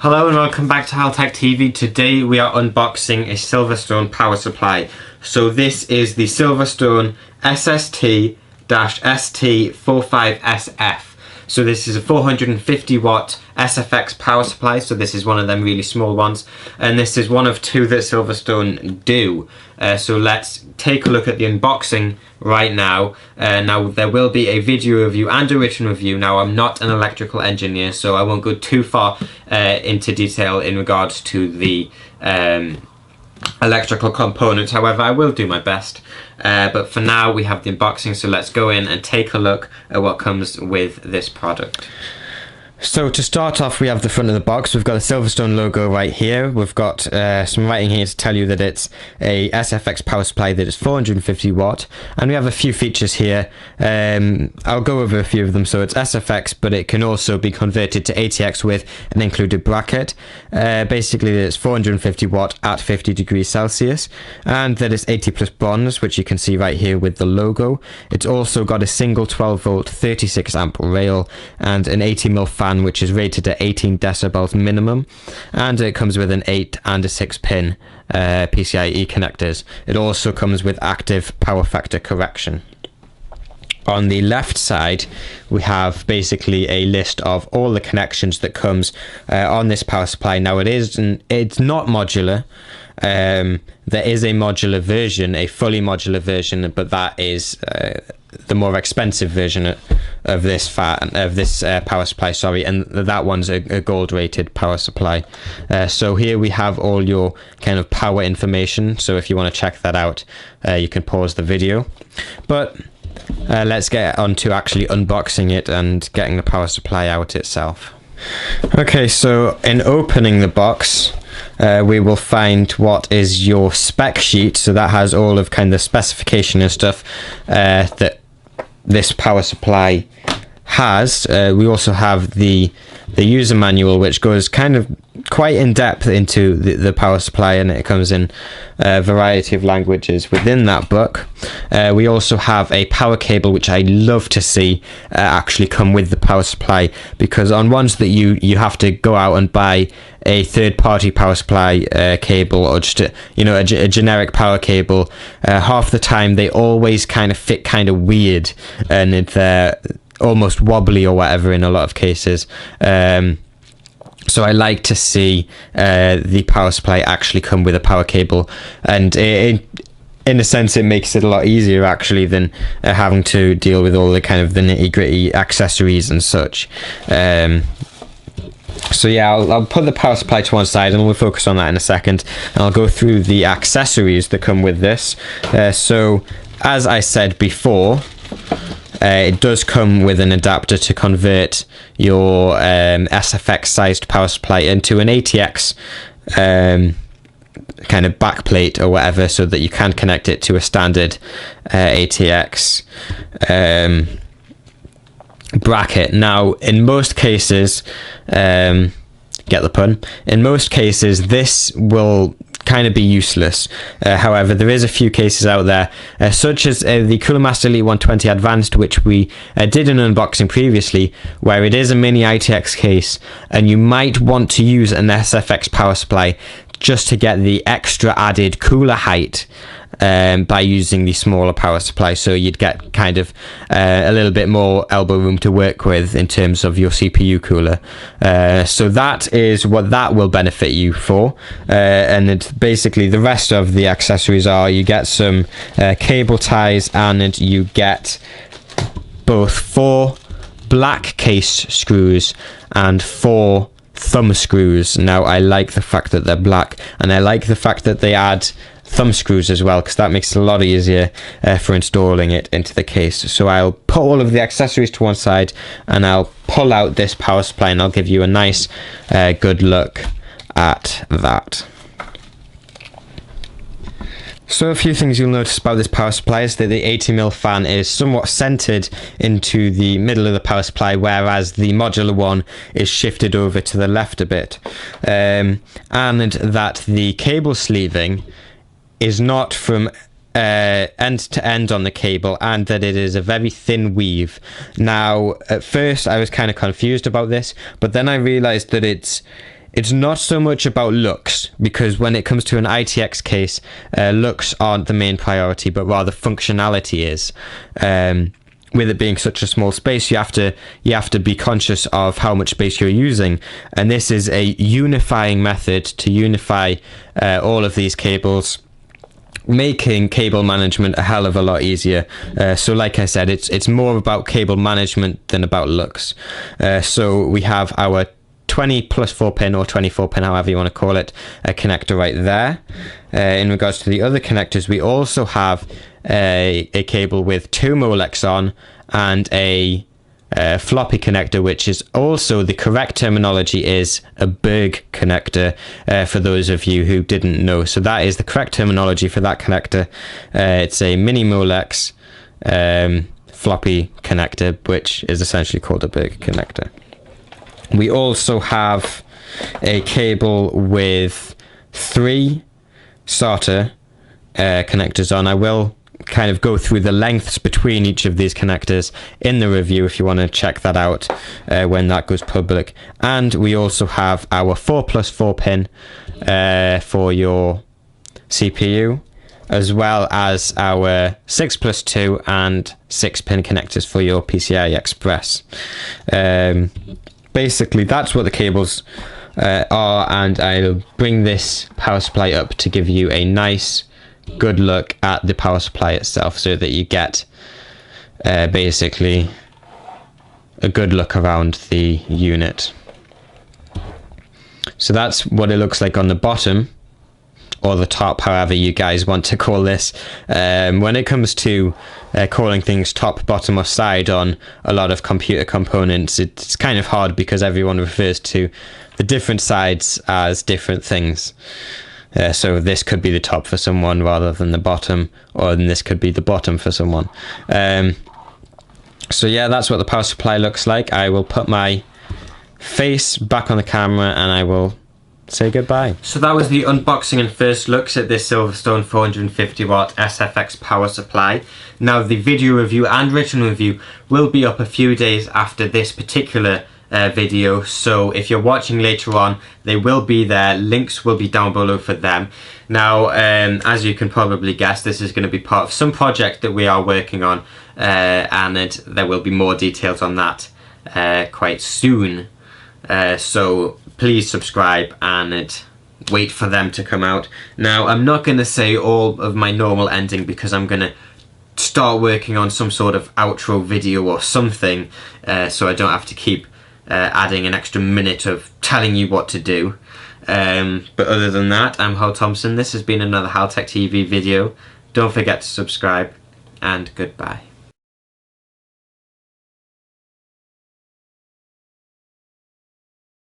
Hello and welcome back to Hal Tech TV. Today we are unboxing a Silverstone power supply. So this is the Silverstone ST45SF. So this is a 450 watt SFX power supply, so this is one of them really small ones, and this is one of two that Silverstone do. So let's take a look at the unboxing right now. Now there will be a video review and a written review. Now I'm not an electrical engineer, so I won't go too far into detail in regards to the electrical components. However, I will do my best. But for now we have the unboxing, so let's go in and take a look at what comes with this product. So to start off, we have the front of the box. We've got a Silverstone logo right here. We've got some writing here to tell you that it's a SFX power supply that is 450 watt, and we have a few features here. I'll go over a few of them. So it's SFX, but it can also be converted to ATX with an included bracket. Basically, it's 450 watt at 50 degrees Celsius, and that it's 80 plus bronze, which you can see right here with the logo. It's also got a single 12 volt 36 amp rail and an 80mm fan, which is rated at 18 decibels minimum, and it comes with an 8 and a 6 pin PCIe connectors. It also comes with active power factor correction. On the left side, we have basically a list of all the connections that comes on this power supply. Now it's not modular. There is a modular version, a fully modular version, but that is the more expensive version of this power supply, and that one's a gold rated power supply. So here we have all your kind of power information, so if you want to check that out, you can pause the video. But let's get on to actually unboxing it and getting the power supply out itself. Okay, so in opening the box, we will find what is your spec sheet. So that has all of kind of specification and stuff that this power supply has. We also have the user manual, which goes kind of quite in depth into the power supply, and it comes in a variety of languages within that book. We also have a power cable, which I love to see actually come with the power supply, because on ones that you have to go out and buy a third-party power supply cable, or just a generic power cable, half the time they always kind of fit kind of weird, and they're almost wobbly or whatever in a lot of cases. So I like to see the power supply actually come with a power cable, and in a sense it makes it a lot easier actually than having to deal with all the kind of the nitty-gritty accessories and such. So yeah, I'll put the power supply to one side and we'll focus on that in a second, and I'll go through the accessories that come with this. So as I said before, it does come with an adapter to convert your SFX sized power supply into an ATX kind of backplate or whatever, so that you can connect it to a standard ATX bracket. Now in most cases, get the pun, in most cases this will kind of be useless. However, there is a few cases out there, such as the Cooler Master Elite 120 Advanced, which we did an unboxing previously, where it is a mini ITX case, and you might want to use an SFX power supply just to get the extra added cooler height by using the smaller power supply. So you'd get kind of a little bit more elbow room to work with in terms of your CPU cooler. So that is what that will benefit you for. And it's basically the rest of the accessories are, you get some cable ties, and you get both 4 black case screws and 4 thumb screws. Now I like the fact that they're black, and I like the fact that they add thumb screws as well, because that makes it a lot easier for installing it into the case. So I'll put all of the accessories to one side, and I'll pull out this power supply, and I'll give you a nice good look at that. So a few things you'll notice about this power supply is that the 80mm fan is somewhat centered into the middle of the power supply, whereas the modular one is shifted over to the left a bit, and that the cable sleeving is not from end to end on the cable, and that it is a very thin weave. Now at first I was kind of confused about this, but then I realized that it's not so much about looks, because when it comes to an ITX case, looks aren't the main priority, but rather functionality is. With it being such a small space, you have to be conscious of how much space you're using, and this is a unifying method to unify all of these cables, making cable management a hell of a lot easier. So like I said, it's more about cable management than about looks. So we have our 20 plus 4 pin, or 24 pin, however you want to call it, a connector right there. In regards to the other connectors, we also have a cable with 2 Molex on, and a floppy connector, which is also, the correct terminology is a Berg connector, for those of you who didn't know. So that is the correct terminology for that connector. It's a mini Molex floppy connector, which is essentially called a Berg connector. We also have a cable with 3 SATA connectors on. I will kind of go through the lengths between each of these connectors in the review if you want to check that out when that goes public. And we also have our 4 plus 4 pin for your CPU, as well as our 6 plus 2 and 6 pin connectors for your PCI Express. Basically, that's what the cables are, and I'll bring this power supply up to give you a nice, good look at the power supply itself, so that you get basically a good look around the unit. So that's what it looks like on the bottom, or the top, however you guys want to call this. When it comes to calling things top, bottom or side on a lot of computer components, it's kind of hard because everyone refers to the different sides as different things. So this could be the top for someone rather than the bottom, or this could be the bottom for someone. So yeah, that's what the power supply looks like. I will put my face back on the camera and I will say goodbye. So that was the unboxing and first looks at this Silverstone 450 watt SFX power supply. Now the video review and written review will be up a few days after this particular video, so if you're watching later on, they will be there. Links will be down below for them. Now as you can probably guess, this is going to be part of some project that we are working on, and there will be more details on that quite soon. So please subscribe and wait for them to come out. Now I'm not going to say all of my normal ending, because I'm going to start working on some sort of outro video or something, so I don't have to keep adding an extra minute of telling you what to do. But other than that, I'm Hal Thompson. This has been another Hal Tech TV video. Don't forget to subscribe, and goodbye.